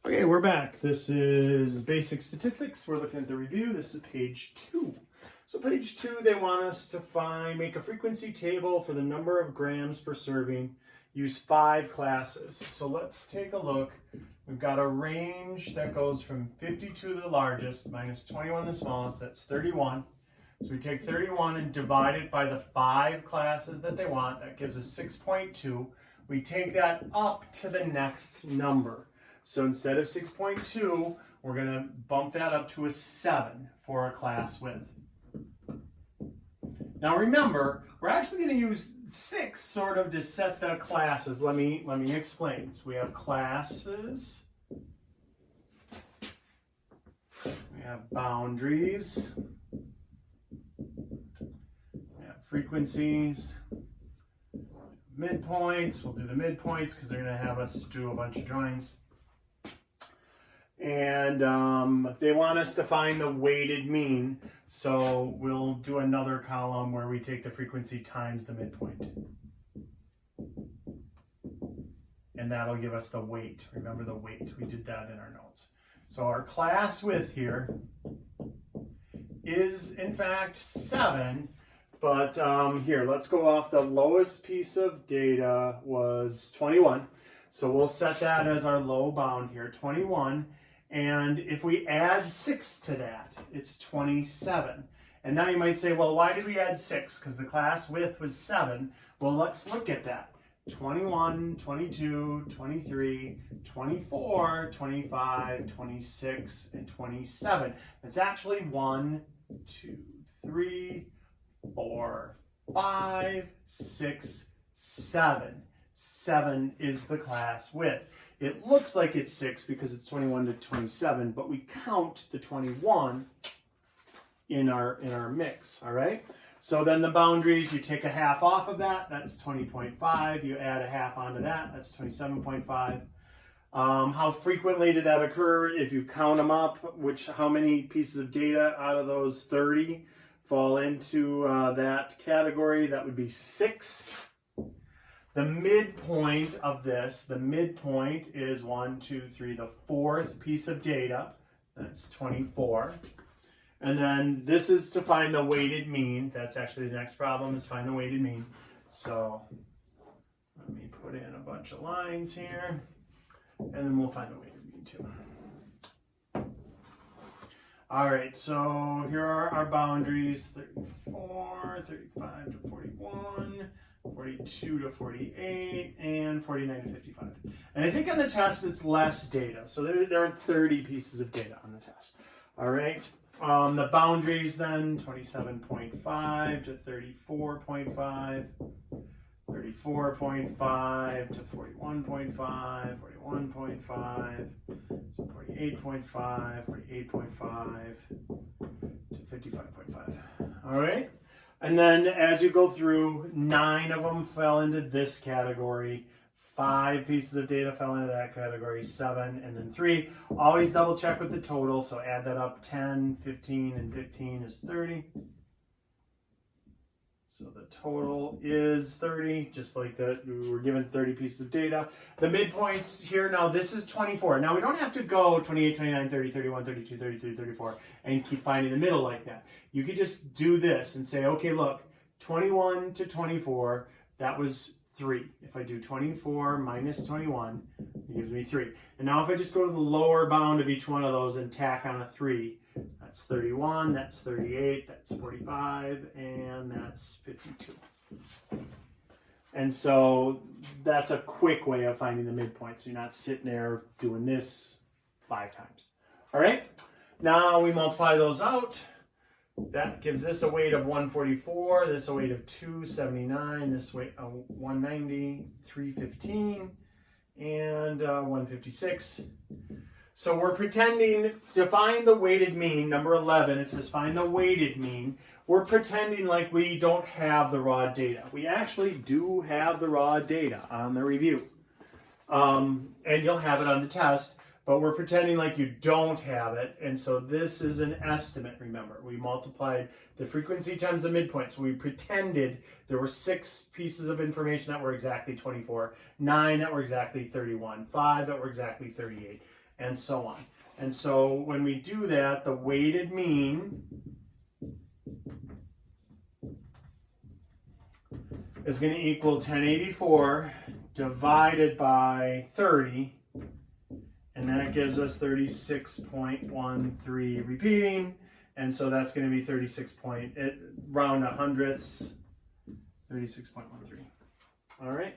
Okay, we're back. This is basic statistics. We're looking at the review. This is page 2. So page 2, they want us to make a frequency table for the number of grams per serving. Use 5 classes. So let's take a look. We've got a range that goes from 52 the largest minus 21 the smallest. That's 31. So we take 31 and divide it by the 5 classes that they want. That gives us 6.2. We take that up to the next number. So instead of 6.2, we're going to bump that up to a 7 for a class width. Now remember, we're actually going to use 6 sort of to set the classes. Let me explain. So we have classes, we have boundaries, we have frequencies, midpoints. We'll do the midpoints because they're going to have us do a bunch of drawings. And they want us to find the weighted mean, so we'll do another column where we take the frequency times the midpoint. And that'll give us the weight. Remember the weight, we did that in our notes. So our class width here is in fact 7, but here, let's go off. The lowest piece of data was 21. So we'll set that as our low bound here, 21. And if we add 6 to that, it's 27. And now you might say, well, why did we add 6? Because the class width was 7. Well, let's look at that. 21, 22, 23, 24, 25, 26, and 27. That's actually 1, 2, 3, 4, 5, 6, 7. 7 is the class width. It looks like it's 6 because it's 21 to 27, but we count the 21 in our mix, all right? So then the boundaries, you take a half off of that, that's 20.5. You add a half onto that, that's 27.5. How frequently did that occur? If you count them up, how many pieces of data out of those 30 fall into that category? That would be 6. The midpoint of this, the midpoint is 1, 2, 3, the 4th piece of data. That's 24. And then this is to find the weighted mean. That's actually the next problem, is find the weighted mean. So let me put in a bunch of lines here, and then we'll find the weighted mean too. All right, so here are our boundaries: 34, 35 to 41. 42 to 48, and 49 to 55. And I think on the test it's less data. So there aren't 30 pieces of data on the test. All right. The boundaries then, 27.5 to 34.5, 34.5 to 41.5, 41.5 to 48.5, 48.5 to 55.5. All right. And then as you go through, 9 of them fell into this category, 5 pieces of data fell into that category, 7, and then 3. Always double check with the total, so add that up, 10, 15, and 15 is 30. So the total is 30, just like that. We were given 30 pieces of data. The midpoints here, now this is 24. Now we don't have to go 28, 29, 30, 31, 32, 33, 34, and keep finding the middle like that. You could just do this and say, okay, look, 21 to 24, that was 3. If I do 24 minus 21, it gives me 3. And now if I just go to the lower bound of each one of those and tack on a 3, that's 31, that's 38, that's 45, and that's 52. And so that's a quick way of finding the midpoint. So you're not sitting there doing this 5 times. All right, now we multiply those out. That gives this a weight of 144, this a weight of 279, this weight of 190, 315, and 156. So we're pretending to find the weighted mean, number 11, it says find the weighted mean. We're pretending like we don't have the raw data. We actually do have the raw data on the review. And you'll have it on the test, but we're pretending like you don't have it. And so this is an estimate, remember. We multiplied the frequency times the midpoint. So we pretended there were 6 pieces of information that were exactly 24, 9 that were exactly 31, 5 that were exactly 38. and so on. And so when we do that, the weighted mean is going to equal 1084 divided by 30, and that gives us 36.13 repeating, and so that's going to be round to hundredths, 36.13. All right.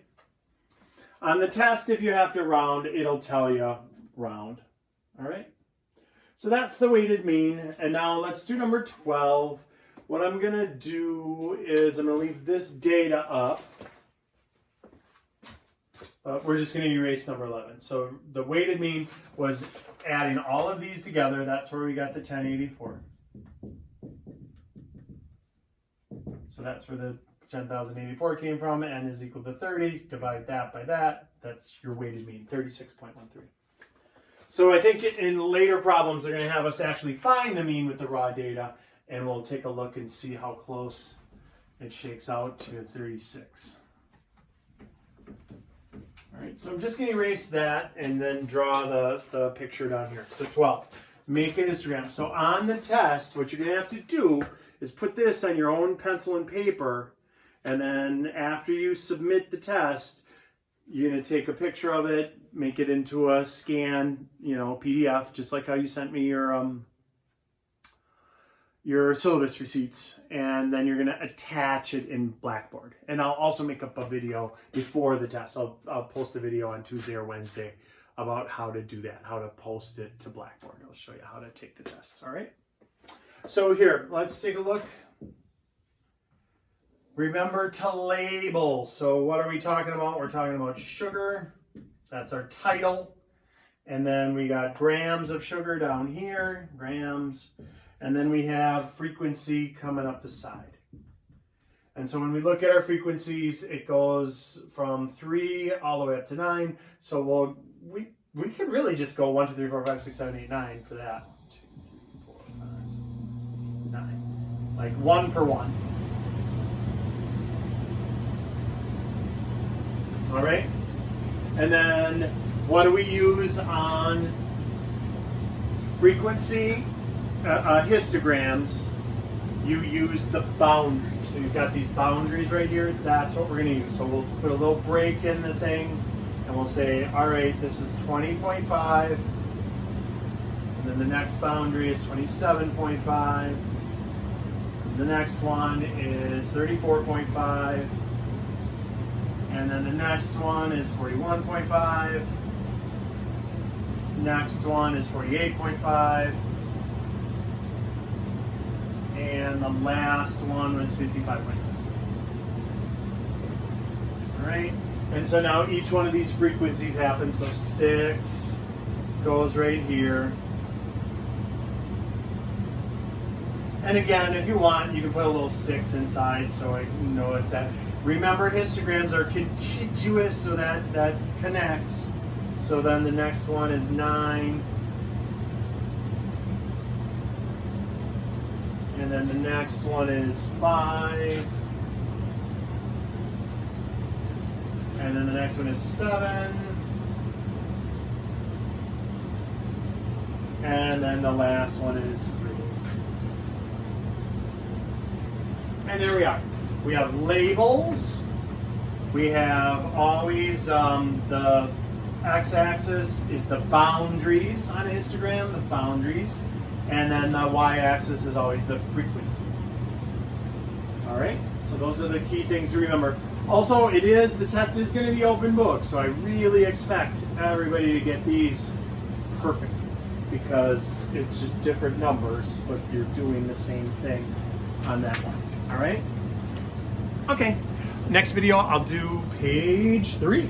On the test, if you have to round, it'll tell you round. All right. So that's the weighted mean, and now let's do number 12. What I'm going to do is I'm going to leave this data up. We're just going to erase number 11. So the weighted mean was adding all of these together. That's where we got the 1084. So that's where the 10,084 came from. N is equal to 30. Divide that by that. That's your weighted mean, 36.13. So I think in later problems, they're going to have us actually find the mean with the raw data. And we'll take a look and see how close it shakes out to 36. All right, so I'm just going to erase that and then draw the picture down here. So 12, make a histogram. So on the test, what you're going to have to do is put this on your own pencil and paper, and then after you submit the test, you're going to take a picture of it, make it into a scan, PDF, just like how you sent me your syllabus receipts, and then you're going to attach it in Blackboard. And I'll also make up a video before the test. I'll post a video on Tuesday or Wednesday about how to do that, how to post it to Blackboard. I'll show you how to take the test, all right? So here, let's take a look. Remember to label. So what are we talking about? We're talking about sugar. That's our title. And then we got grams of sugar down here, grams. And then we have frequency coming up the side. And so when we look at our frequencies, it goes from 3 all the way up to 9. So we could really just go 1, 2, 3, 4, 5, 6, 7, 8, 9 for that. 2, 3, 4, 5, 6, 9. Like 1 for 1. All right. And then what do we use on frequency? Histograms, you use the boundaries. So you've got these boundaries right here. That's what we're going to use. So we'll put a little break in the thing, and we'll say, all right, this is 20.5. And then the next boundary is 27.5. The next one is 34.5. And then the next one is 41.5. Next one is 48.5. And the last one was 55.5. All right, and so now each one of these frequencies happens. So 6 goes right here. And again, if you want, you can put a little 6 inside so I know it's that. Remember, histograms are contiguous, so that connects. So then the next one is 9. And then the next one is 5. And then the next one is 7. And then the last one is 3. And there we are. We have labels. We have always the x-axis is the boundaries on a histogram, the boundaries. And then the y-axis is always the frequency. All right, so those are the key things to remember. Also, the test is going to be open book, so I really expect everybody to get these perfect because it's just different numbers, but you're doing the same thing on that one. All right? Okay, next video I'll do page 3.